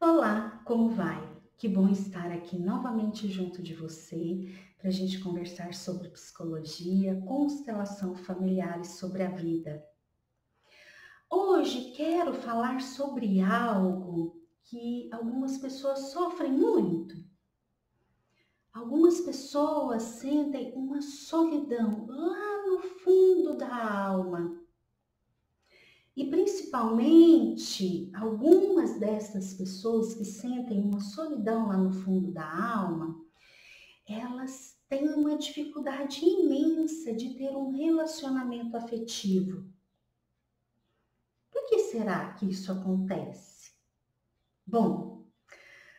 Olá, como vai? Que bom estar aqui novamente junto de você para a gente conversar sobre psicologia, constelação familiar e sobre a vida. Hoje quero falar sobre algo que algumas pessoas sofrem muito. Algumas pessoas sentem uma solidão lá no fundo da alma. E principalmente, algumas dessas pessoas que sentem uma solidão lá no fundo da alma, elas têm uma dificuldade imensa de ter um relacionamento afetivo. Por que será que isso acontece? Bom,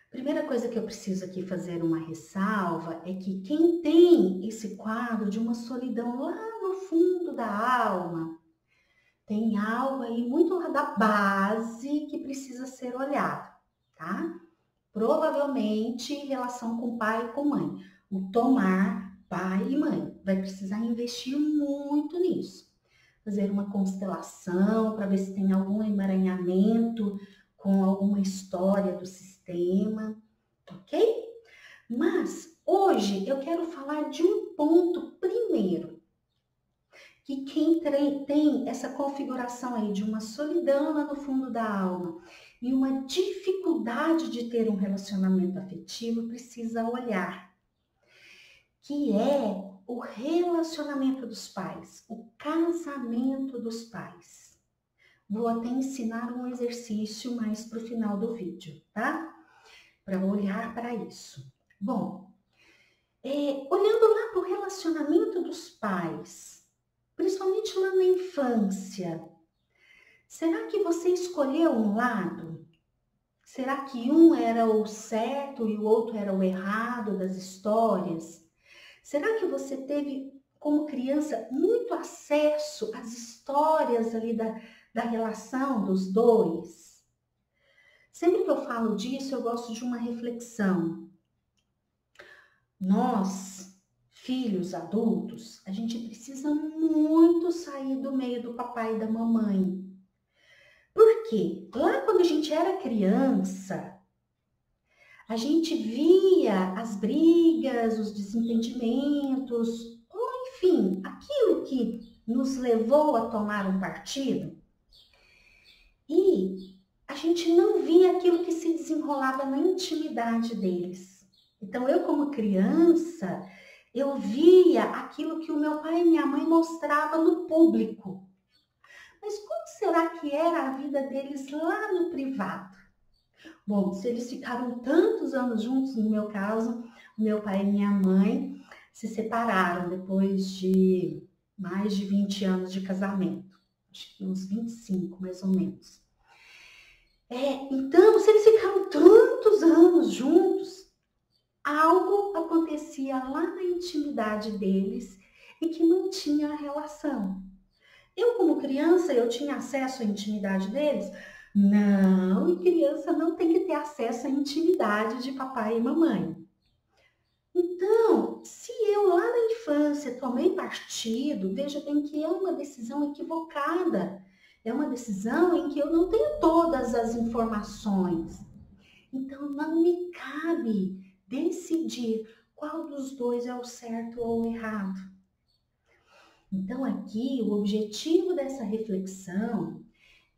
a primeira coisa que eu preciso aqui fazer uma ressalva é que quem tem esse quadro de uma solidão lá no fundo da alma, tem algo aí muito lá da base que precisa ser olhado, tá? Provavelmente em relação com pai e com mãe. O tomar pai e mãe. Vai precisar investir muito nisso. Fazer uma constelação para ver se tem algum emaranhamento com alguma história do sistema, ok? Mas hoje eu quero falar de um ponto primeiro, que quem tem essa configuração aí de uma solidão lá no fundo da alma e uma dificuldade de ter um relacionamento afetivo precisa olhar, que é o relacionamento dos pais, o casamento dos pais. Vou até ensinar um exercício mais para o final do vídeo, tá? Para olhar para isso. Bom, olhando lá para o relacionamento dos pais, principalmente lá na infância, será que você escolheu um lado? Será que um era o certo e o outro era o errado das histórias? Será que você teve, como criança, muito acesso às histórias ali da relação dos dois? Sempre que eu falo disso, eu gosto de uma reflexão. Nós, filhos adultos, a gente precisa muito sair do meio do papai e da mamãe. Por quê? Lá quando a gente era criança, a gente via as brigas, os desentendimentos, ou enfim, aquilo que nos levou a tomar um partido, e a gente não via aquilo que se desenrolava na intimidade deles. Então, eu como criança, eu via aquilo que o meu pai e minha mãe mostravam no público. Mas como será que era a vida deles lá no privado? Bom, se eles ficaram tantos anos juntos, no meu caso, meu pai e minha mãe se separaram depois de mais de 20 anos de casamento. Acho que uns 25, mais ou menos. Então, se eles ficaram tantos anos juntos, algo acontecia lá na intimidade deles e que não tinha a relação. Eu, como criança, eu tinha acesso à intimidade deles? Não, e criança não tem que ter acesso à intimidade de papai e mamãe. Então, se eu lá na infância tomei partido, veja bem que é uma decisão equivocada. É uma decisão em que eu não tenho todas as informações. Então, não me cabe decidir qual dos dois é o certo ou o errado. Então, aqui, o objetivo dessa reflexão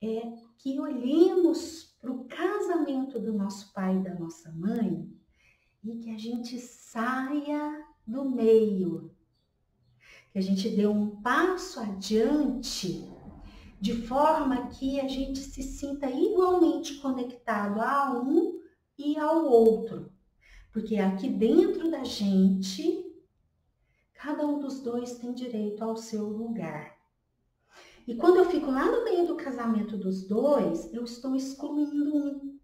é que olhemos para o casamento do nosso pai e da nossa mãe e que a gente saia do meio, que a gente dê um passo adiante, de forma que a gente se sinta igualmente conectado a um e ao outro. Porque aqui dentro da gente, cada um dos dois tem direito ao seu lugar. E quando eu fico lá no meio do casamento dos dois, eu estou excluindo um.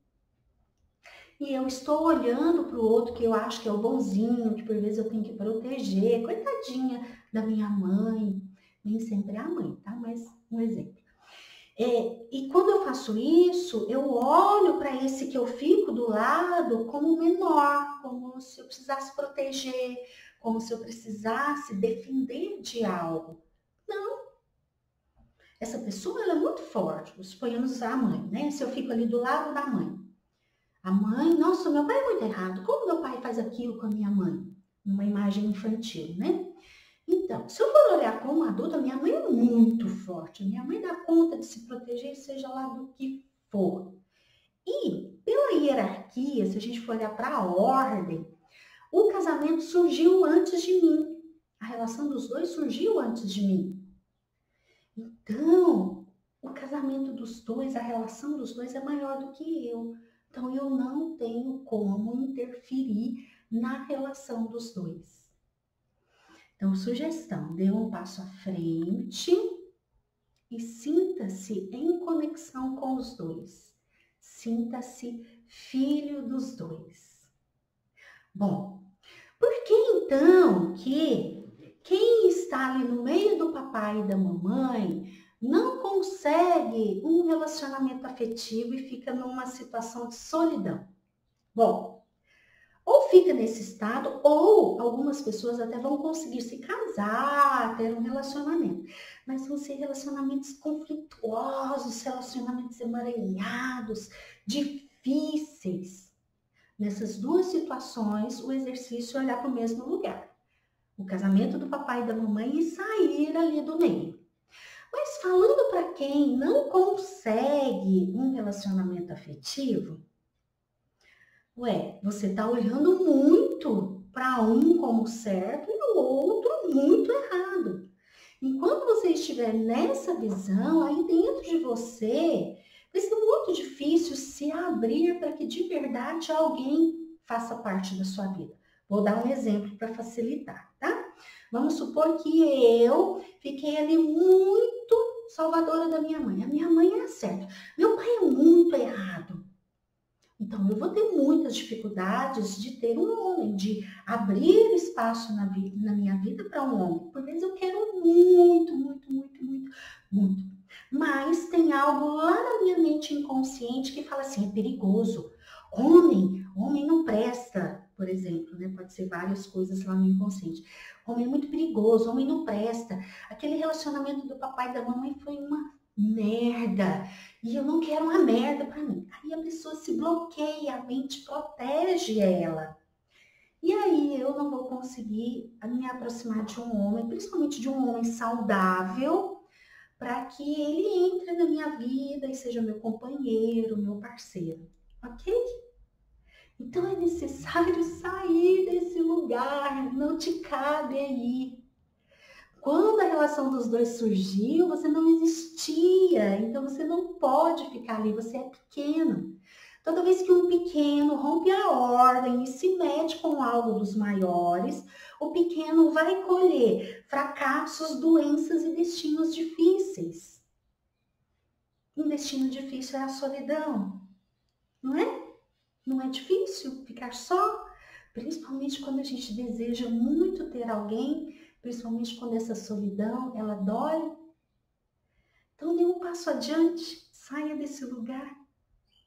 E eu estou olhando para o outro que eu acho que é o bonzinho, que por vezes eu tenho que proteger. Coitadinha da minha mãe. Nem sempre é a mãe, tá? Mas um exemplo. E quando eu faço isso, eu olho para esse que eu fico do lado como menor, como se eu precisasse proteger, como se eu precisasse defender de algo. Não. Essa pessoa ela é muito forte. Suponhamos a mãe, né? Se eu fico ali do lado da mãe. A mãe, nossa, meu pai é muito errado. Como meu pai faz aquilo com a minha mãe? Uma imagem infantil, né? Então, se eu for olhar como adulta, minha mãe é muito forte. Minha mãe dá conta de se proteger, seja lá do que for. E pela hierarquia, se a gente for olhar para a ordem, o casamento surgiu antes de mim. A relação dos dois surgiu antes de mim. Então, o casamento dos dois, a relação dos dois é maior do que eu. Então, eu não tenho como interferir na relação dos dois. Então, sugestão, dê um passo à frente e sinta-se em conexão com os dois. Sinta-se filho dos dois. Bom, por que então que quem está ali no meio do papai e da mamãe não consegue um relacionamento afetivo e fica numa situação de solidão? Bom, ou fica nesse estado, ou algumas pessoas até vão conseguir se casar, ter um relacionamento. Mas vão ser relacionamentos conflituosos, relacionamentos emaranhados, difíceis. Nessas duas situações, o exercício é olhar para o mesmo lugar. O casamento do papai e da mamãe e sair ali do meio. Mas falando para quem não consegue um relacionamento afetivo, você está olhando muito para um como certo e o outro muito errado. Enquanto você estiver nessa visão, aí dentro de você, vai ser muito difícil se abrir para que de verdade alguém faça parte da sua vida. Vou dar um exemplo para facilitar, tá? Vamos supor que eu fiquei ali muito salvadora da minha mãe. A minha mãe é certa. Meu pai é muito errado. Então, eu vou ter muitas dificuldades de ter um homem, de abrir espaço na minha vida para um homem. Por vezes eu quero muito, muito, muito, muito, muito. Mas tem algo lá na minha mente inconsciente que fala assim, é perigoso. Homem não presta, por exemplo, né? Pode ser várias coisas lá no inconsciente. Homem é muito perigoso, homem não presta. Aquele relacionamento do papai e da mamãe foi uma merda. E eu não quero uma merda para mim. Aí a pessoa se bloqueia, a mente protege ela. E aí eu não vou conseguir me aproximar de um homem, principalmente de um homem saudável, para que ele entre na minha vida e seja meu companheiro, meu parceiro. Ok? Então é necessário sair desse lugar, não te cabe aí. Quando a relação dos dois surgiu, você não existia, então você não pode ficar ali, você é pequeno. Toda vez que um pequeno rompe a ordem e se mete com algo dos maiores, o pequeno vai colher fracassos, doenças e destinos difíceis. Um destino difícil é a solidão, não é? Não é difícil ficar só, principalmente quando a gente deseja muito ter alguém, principalmente quando essa solidão, ela dói. Então dê um passo adiante, saia desse lugar.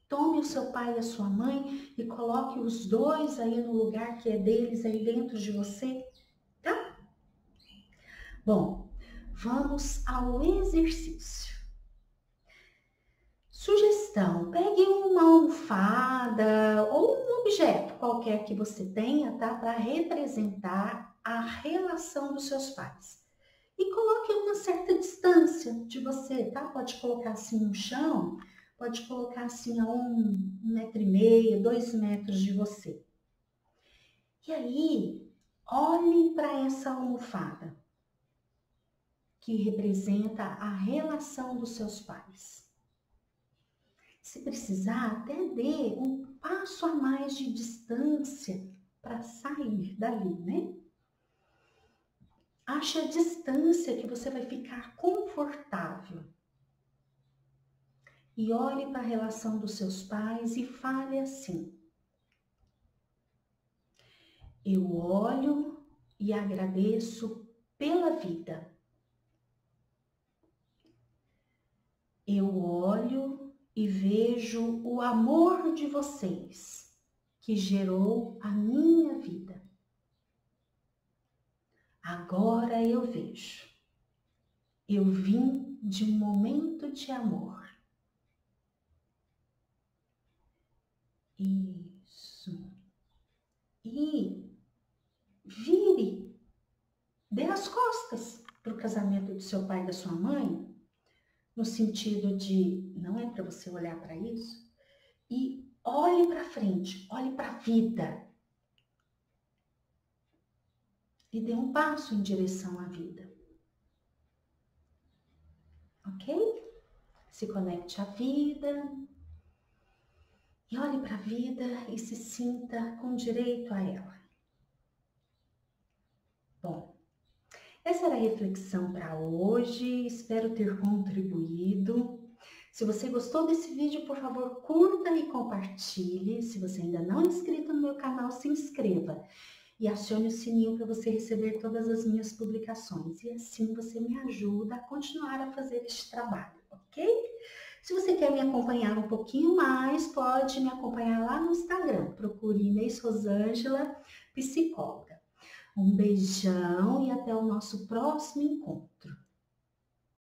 Tome o seu pai e a sua mãe e coloque os dois aí no lugar que é deles, aí dentro de você, tá? Bom, vamos ao exercício. Sugestão, pegue uma almofada ou um objeto qualquer que você tenha, tá? Para representar a relação dos seus pais. E coloque uma certa distância de você, tá? Pode colocar assim no chão, pode colocar assim a 1,5 metro, 2 metros de você. E aí, olhe para essa almofada, que representa a relação dos seus pais. Se precisar, até dê um passo a mais de distância para sair dali, né? Ache a distância que você vai ficar confortável. E olhe para a relação dos seus pais e fale assim: eu olho e agradeço pela vida. Eu olho e vejo o amor de vocês, que gerou a minha vida. Agora eu vejo. Eu vim de um momento de amor. Isso. E vire, dê as costas para o casamento do seu pai e da sua mãe, no sentido de não é para você olhar para isso, e olhe para frente, olhe para a vida. E dê um passo em direção à vida. Ok? Se conecte à vida. E olhe para a vida e se sinta com direito a ela. Bom, essa era a reflexão para hoje. Espero ter contribuído. Se você gostou desse vídeo, por favor, curta e compartilhe. Se você ainda não é inscrito no meu canal, se inscreva. E acione o sininho para você receber todas as minhas publicações. E assim você me ajuda a continuar a fazer este trabalho, ok? Se você quer me acompanhar um pouquinho mais, pode me acompanhar lá no Instagram. Procure Inês Rosângela, psicóloga. Um beijão e até o nosso próximo encontro.